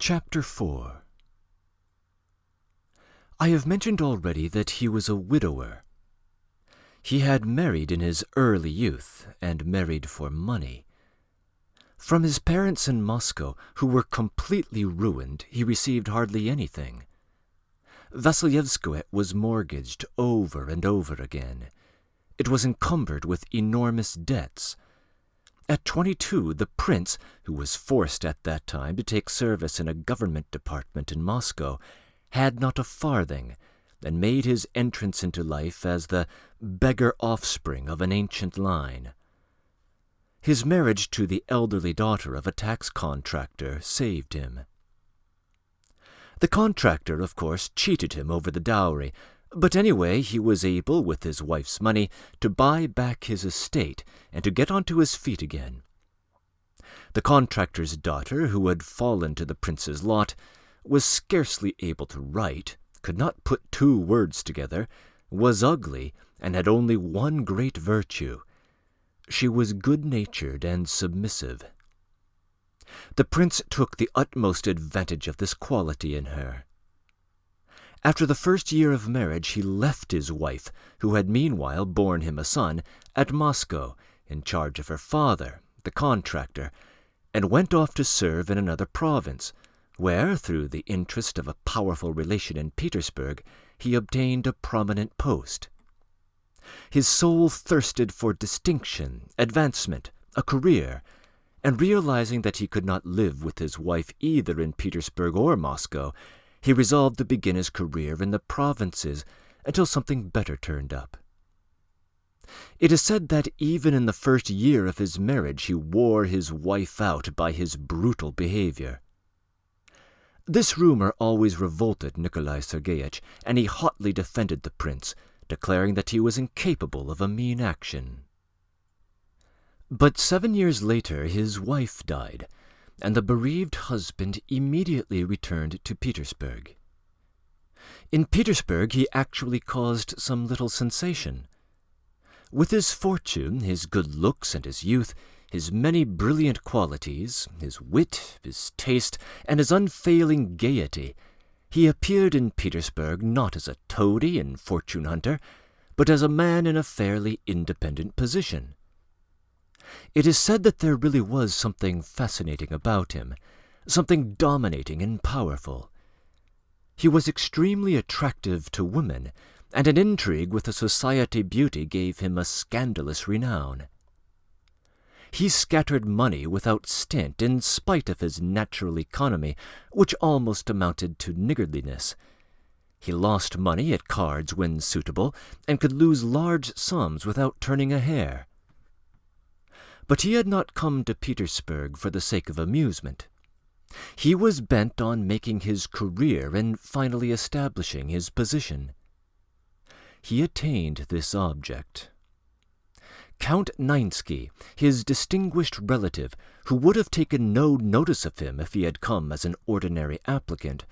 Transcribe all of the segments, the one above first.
Chapter 4. I have mentioned already that he was a widower. He had married in his early youth, and married for money. From his parents in Moscow, who were completely ruined, he received hardly anything. Vassilyevskoe was mortgaged over and over again. It was encumbered with enormous debts. At 22, the prince, who was forced at that time to take service in a government department in Moscow, had not a farthing, and made his entrance into life as the beggar offspring of an ancient line. His marriage to the elderly daughter of a tax contractor saved him. The contractor, of course, cheated him over the dowry, but anyway he was able, with his wife's money, to buy back his estate and to get onto his feet again. The contractor's daughter, who had fallen to the prince's lot, was scarcely able to write, could not put two words together, was ugly, and had only one great virtue. She was good-natured and submissive. The prince took the utmost advantage of this quality in her. After the first year of marriage he left his wife, who had meanwhile borne him a son, at Moscow, in charge of her father, the contractor, and went off to serve in another province, where, through the interest of a powerful relation in Petersburg, he obtained a prominent post. His soul thirsted for distinction, advancement, a career, and realizing that he could not live with his wife either in Petersburg or Moscow, he resolved to begin his career in the provinces until something better turned up. It is said that even in the first year of his marriage he wore his wife out by his brutal behavior. This rumor always revolted Nikolai Sergeyevich, and he hotly defended the prince, declaring that he was incapable of a mean action. But 7 years later his wife died, and the bereaved husband immediately returned to Petersburg. In Petersburg he actually caused some little sensation. With his fortune, his good looks and his youth, his many brilliant qualities, his wit, his taste, and his unfailing gaiety, he appeared in Petersburg not as a toady and fortune-hunter, but as a man in a fairly independent position. It is said that there really was something fascinating about him, something dominating and powerful. He was extremely attractive to women, and an intrigue with a society beauty gave him a scandalous renown. He scattered money without stint in spite of his natural economy, which almost amounted to niggardliness. He lost money at cards when suitable, and could lose large sums without turning a hair. But he had not come to Petersburg for the sake of amusement. He was bent on making his career and finally establishing his position. He attained this object. Count Ninsky, his distinguished relative, who would have taken no notice of him if he had come as an ordinary applicant,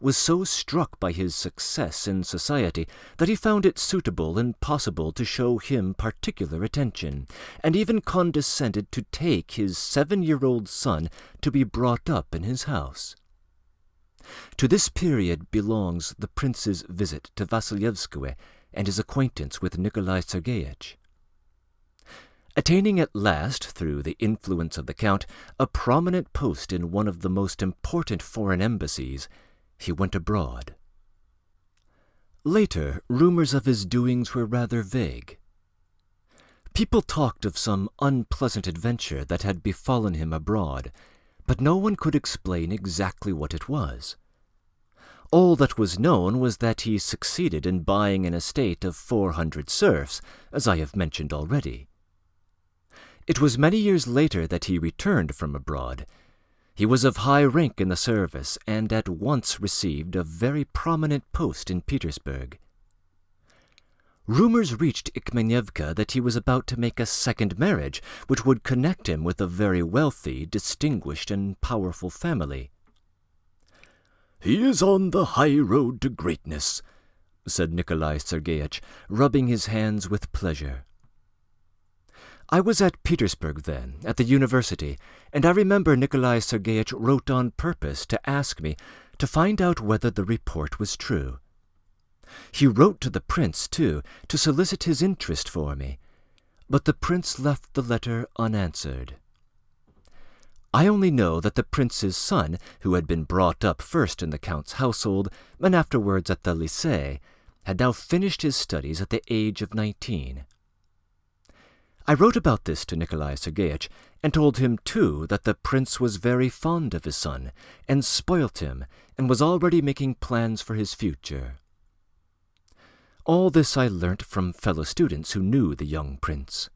was so struck by his success in society that he found it suitable and possible to show him particular attention, and even condescended to take his 7-year-old son to be brought up in his house. To this period belongs the prince's visit to Vassilyevskoe and his acquaintance with Nikolai Sergeyevich. Attaining at last, through the influence of the count, a prominent post in one of the most important foreign embassies, he went abroad. Later, rumors of his doings were rather vague. People talked of some unpleasant adventure that had befallen him abroad, but no one could explain exactly what it was. All that was known was that he succeeded in buying an estate of 400 serfs, as I have mentioned already. It was many years later that he returned from abroad. He was of high rank in the service, and at once received a very prominent post in Petersburg. Rumors reached Ikmenevka that he was about to make a second marriage, which would connect him with a very wealthy, distinguished, and powerful family. "He is on the high road to greatness," said Nikolai Sergeyevich, rubbing his hands with pleasure. I was at Petersburg then, at the university, and I remember Nikolai Sergeyevich wrote on purpose to ask me to find out whether the report was true. He wrote to the prince, too, to solicit his interest for me, but the prince left the letter unanswered. I only know that the prince's son, who had been brought up first in the count's household and afterwards at the lycée, had now finished his studies at the age of 19. I wrote about this to Nikolai Sergeyevich and told him, too, that the prince was very fond of his son and spoilt him and was already making plans for his future. All this I learnt from fellow students who knew the young prince.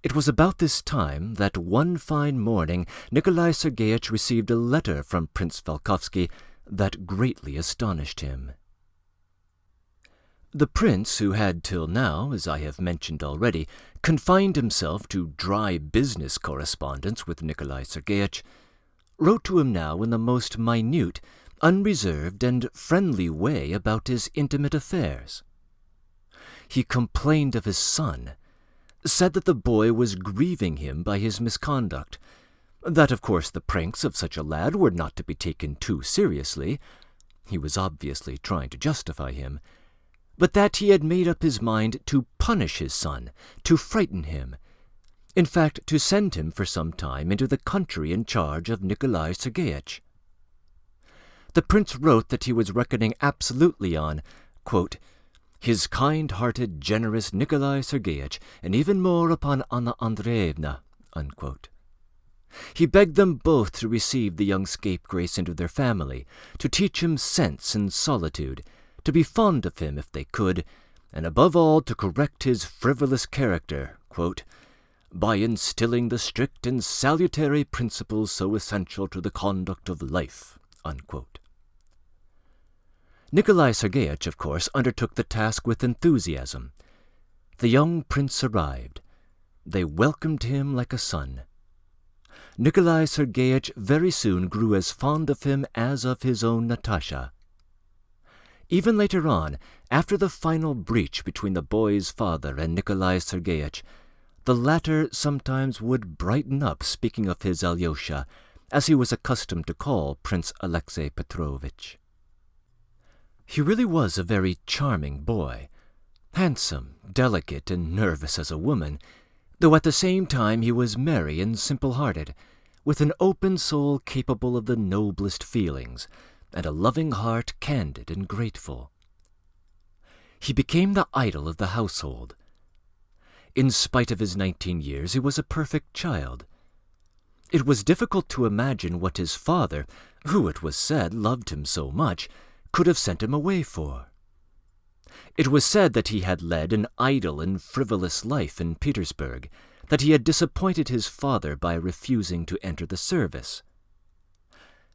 It was about this time that one fine morning Nikolai Sergeyevich received a letter from Prince Volkovsky that greatly astonished him. The prince, who had till now, as I have mentioned already, confined himself to dry business correspondence with Nikolai Sergeyevich, wrote to him now in the most minute, unreserved, and friendly way about his intimate affairs. He complained of his son, said that the boy was grieving him by his misconduct, that of course the pranks of such a lad were not to be taken too seriously, he was obviously trying to justify him, but that he had made up his mind to punish his son, to frighten him, in fact to send him for some time into the country in charge of Nikolai Sergeyevich. The prince wrote that he was reckoning absolutely on, quote, his kind-hearted, generous Nikolai Sergeyevich, and even more upon Anna Andreevna, unquote. He begged them both to receive the young scapegrace into their family, to teach him sense and solitude, to be fond of him if they could, and above all to correct his frivolous character, quote, by instilling the strict and salutary principles so essential to the conduct of life, unquote. Nikolai Sergeyevich, of course, undertook the task with enthusiasm. The young prince arrived. They welcomed him like a son. Nikolai Sergeyevich very soon grew as fond of him as of his own Natasha. Even later on, after the final breach between the boy's father and Nikolai Sergeyevich, the latter sometimes would brighten up speaking of his Alyosha, as he was accustomed to call Prince Alexei Petrovitch. He really was a very charming boy, handsome, delicate, and nervous as a woman, though at the same time he was merry and simple-hearted, with an open soul capable of the noblest feelings, and a loving heart candid and grateful. He became the idol of the household. In spite of his 19 years, he was a perfect child. It was difficult to imagine what his father, who it was said loved him so much, could have sent him away for. It was said that he had led an idle and frivolous life in Petersburg, that he had disappointed his father by refusing to enter the service.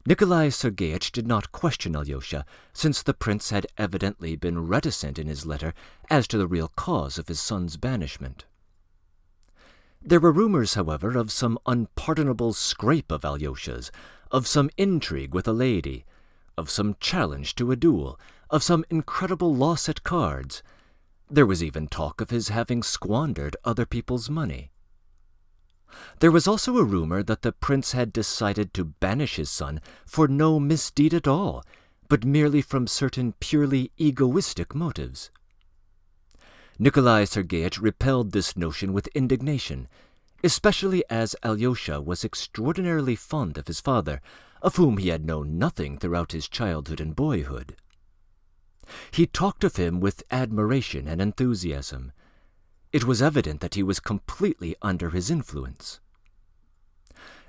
Nikolai Sergeyevich did not question Alyosha, since the prince had evidently been reticent in his letter as to the real cause of his son's banishment. There were rumors, however, of some unpardonable scrape of Alyosha's, of some intrigue with a lady, of some challenge to a duel, of some incredible loss at cards. There was even talk of his having squandered other people's money. There was also a rumor that the prince had decided to banish his son for no misdeed at all, but merely from certain purely egoistic motives. Nikolai Sergeyevich repelled this notion with indignation, especially as Alyosha was extraordinarily fond of his father, of whom he had known nothing throughout his childhood and boyhood. He talked of him with admiration and enthusiasm. It was evident that he was completely under his influence.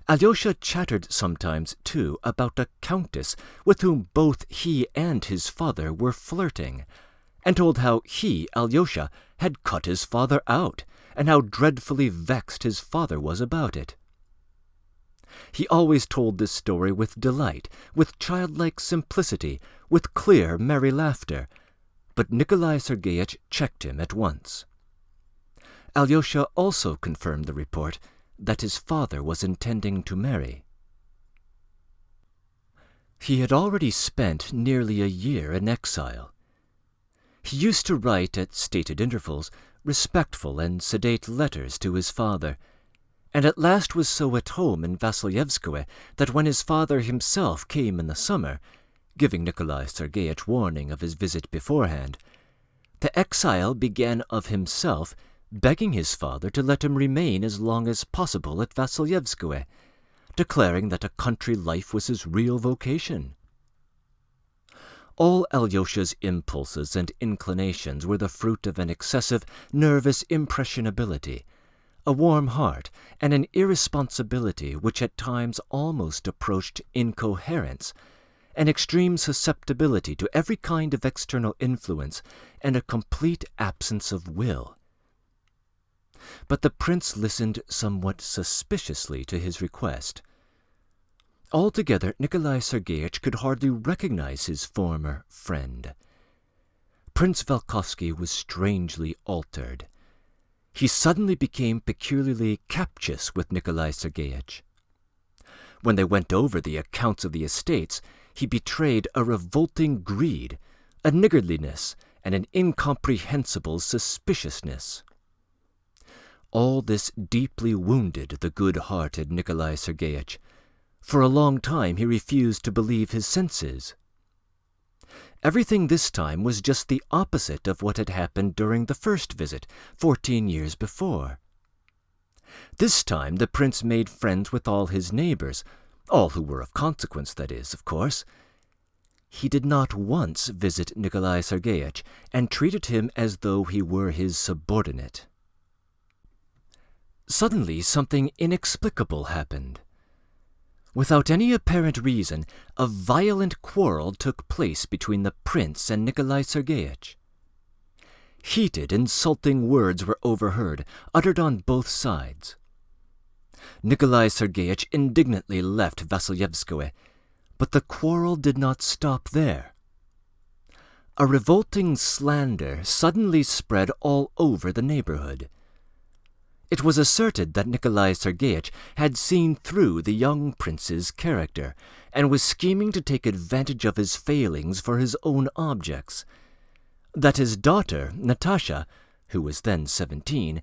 Alyosha chattered sometimes, too, about a countess with whom both he and his father were flirting, and told how he, Alyosha, had cut his father out, and how dreadfully vexed his father was about it. He always told this story with delight, with childlike simplicity, with clear, merry laughter, but Nikolai Sergeyevich checked him at once. Alyosha also confirmed the report that his father was intending to marry. He had already spent nearly a year in exile. He used to write at stated intervals, respectful and sedate letters to his father, and at last was so at home in Vassilyevskoe that when his father himself came in the summer, giving Nikolai Sergeyich warning of his visit beforehand, the exile began of himself, begging his father to let him remain as long as possible at Vassilyevskoe, declaring that a country life was his real vocation. All Alyosha's impulses and inclinations were the fruit of an excessive, nervous impressionability, a warm heart, and an irresponsibility which at times almost approached incoherence, an extreme susceptibility to every kind of external influence, and a complete absence of will. But the prince listened somewhat suspiciously to his request. Altogether, Nikolai Sergeyich could hardly recognize his former friend. Prince Volkovsky was strangely altered. He suddenly became peculiarly captious with Nikolai Sergeyich. When they went over the accounts of the estates, he betrayed a revolting greed, a niggardliness, and an incomprehensible suspiciousness. All this deeply wounded the good-hearted Nikolai Sergeyich. For a long time he refused to believe his senses. Everything this time was just the opposite of what had happened during the first visit, 14 years before. This time the prince made friends with all his neighbors, all who were of consequence, that is, of course. He did not once visit Nikolai Sergeyich, and treated him as though he were his subordinate. Suddenly something inexplicable happened. Without any apparent reason, a violent quarrel took place between the prince and Nikolai Sergeyich. Heated, insulting words were overheard, uttered on both sides. Nikolai Sergeyich indignantly left Vassilyevskoe, but the quarrel did not stop there. A revolting slander suddenly spread all over the neighborhood. It was asserted that Nikolai Sergeyich had seen through the young prince's character, and was scheming to take advantage of his failings for his own objects. That his daughter, Natasha, who was then 17,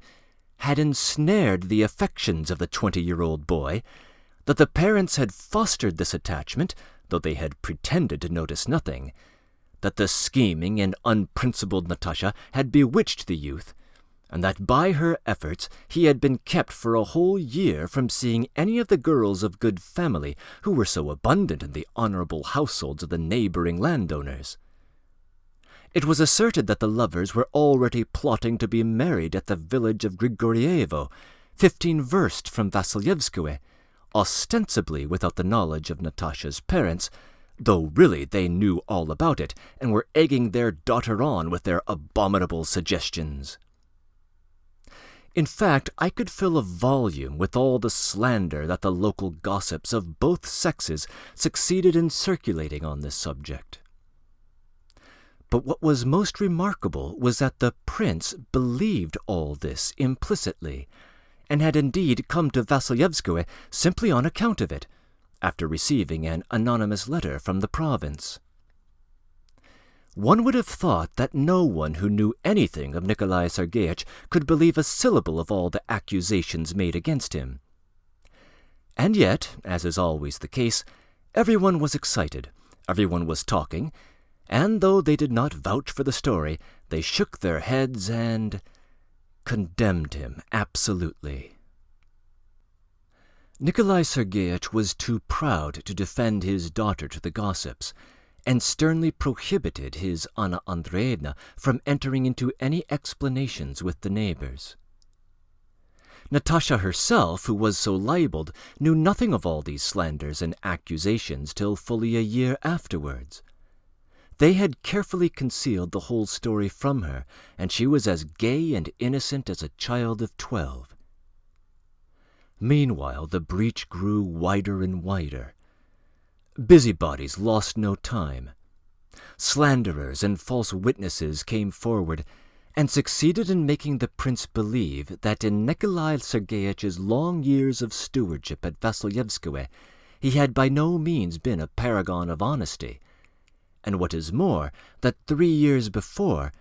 had ensnared the affections of the 20-year-old boy, that the parents had fostered this attachment, though they had pretended to notice nothing, that the scheming and unprincipled Natasha had bewitched the youth, and that by her efforts he had been kept for a whole year from seeing any of the girls of good family who were so abundant in the honorable households of the neighboring landowners. It was asserted that the lovers were already plotting to be married at the village of Grigorievo, 15 versts from Vassilyevskoe, ostensibly without the knowledge of Natasha's parents, though really they knew all about it and were egging their daughter on with their abominable suggestions. In fact, I could fill a volume with all the slander that the local gossips of both sexes succeeded in circulating on this subject. But what was most remarkable was that the prince believed all this implicitly, and had indeed come to Vassilyevskoe simply on account of it, after receiving an anonymous letter from the province. One would have thought that no one who knew anything of Nikolai Sergeyich could believe a syllable of all the accusations made against him. And yet, as is always the case, everyone was excited, everyone was talking, and though they did not vouch for the story, they shook their heads and condemned him absolutely. Nikolai Sergeyich was too proud to defend his daughter to the gossips, and sternly prohibited his Anna Andreevna from entering into any explanations with the neighbors. Natasha herself, who was so libeled, knew nothing of all these slanders and accusations till fully a year afterwards. They had carefully concealed the whole story from her, and she was as gay and innocent as a child of 12. Meanwhile, the breach grew wider and wider. Busybodies lost no time. Slanderers and false witnesses came forward, and succeeded in making the prince believe that in Nikolai Sergeyich's long years of stewardship at Vassilyevskoe he had by no means been a paragon of honesty, and what is more, that 3 years before,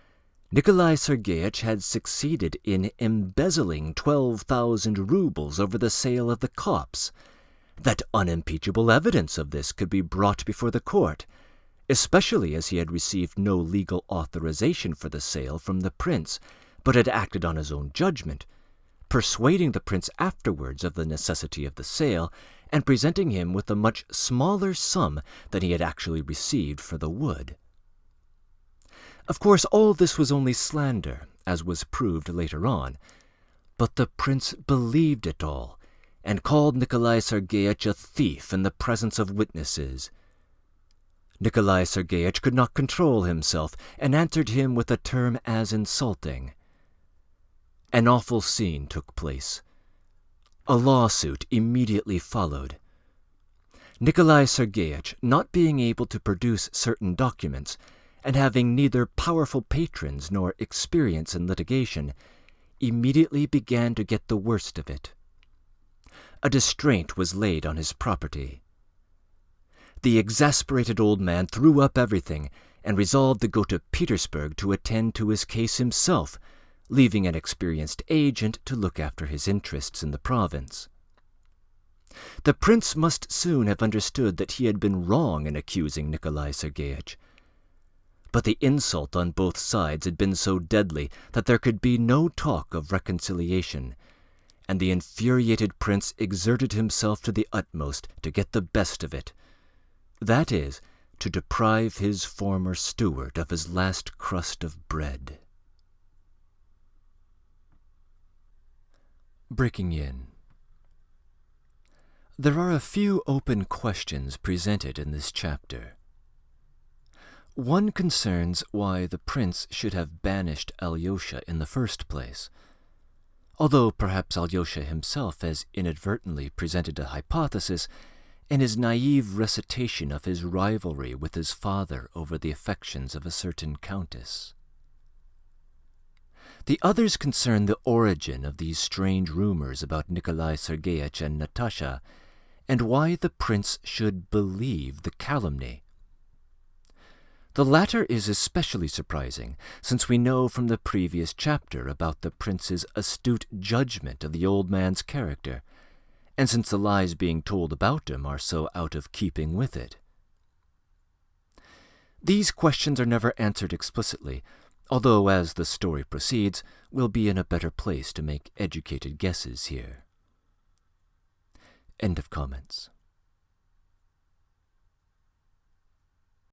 Nikolai Sergeyich had succeeded in embezzling 12,000 rubles over the sale of the copse. That unimpeachable evidence of this could be brought before the court, especially as he had received no legal authorization for the sale from the prince, but had acted on his own judgment, persuading the prince afterwards of the necessity of the sale, and presenting him with a much smaller sum than he had actually received for the wood. Of course, all this was only slander, as was proved later on, but the prince believed it all, and called Nikolai Sergeyich a thief in the presence of witnesses. Nikolai Sergeyich could not control himself, and answered him with a term as insulting. An awful scene took place. A lawsuit immediately followed. Nikolai Sergeyich, not being able to produce certain documents, and having neither powerful patrons nor experience in litigation, immediately began to get the worst of it. A distraint was laid on his property. The exasperated old man threw up everything and resolved to go to Petersburg to attend to his case himself, leaving an experienced agent to look after his interests in the province. The prince must soon have understood that he had been wrong in accusing Nikolai Sergeyich. But the insult on both sides had been so deadly that there could be no talk of reconciliation, and the infuriated prince exerted himself to the utmost to get the best of it, that is, to deprive his former steward of his last crust of bread. Breaking in. There are a few open questions presented in this chapter. One concerns why the prince should have banished Alyosha in the first place, although perhaps Alyosha himself has inadvertently presented a hypothesis in his naive recitation of his rivalry with his father over the affections of a certain countess. The others concern the origin of these strange rumors about Nikolai Sergeyich and Natasha, and why the prince should believe the calumny. The latter is especially surprising, since we know from the previous chapter about the prince's astute judgment of the old man's character, and since the lies being told about him are so out of keeping with it. These questions are never answered explicitly, although as the story proceeds, we'll be in a better place to make educated guesses here. End of comments.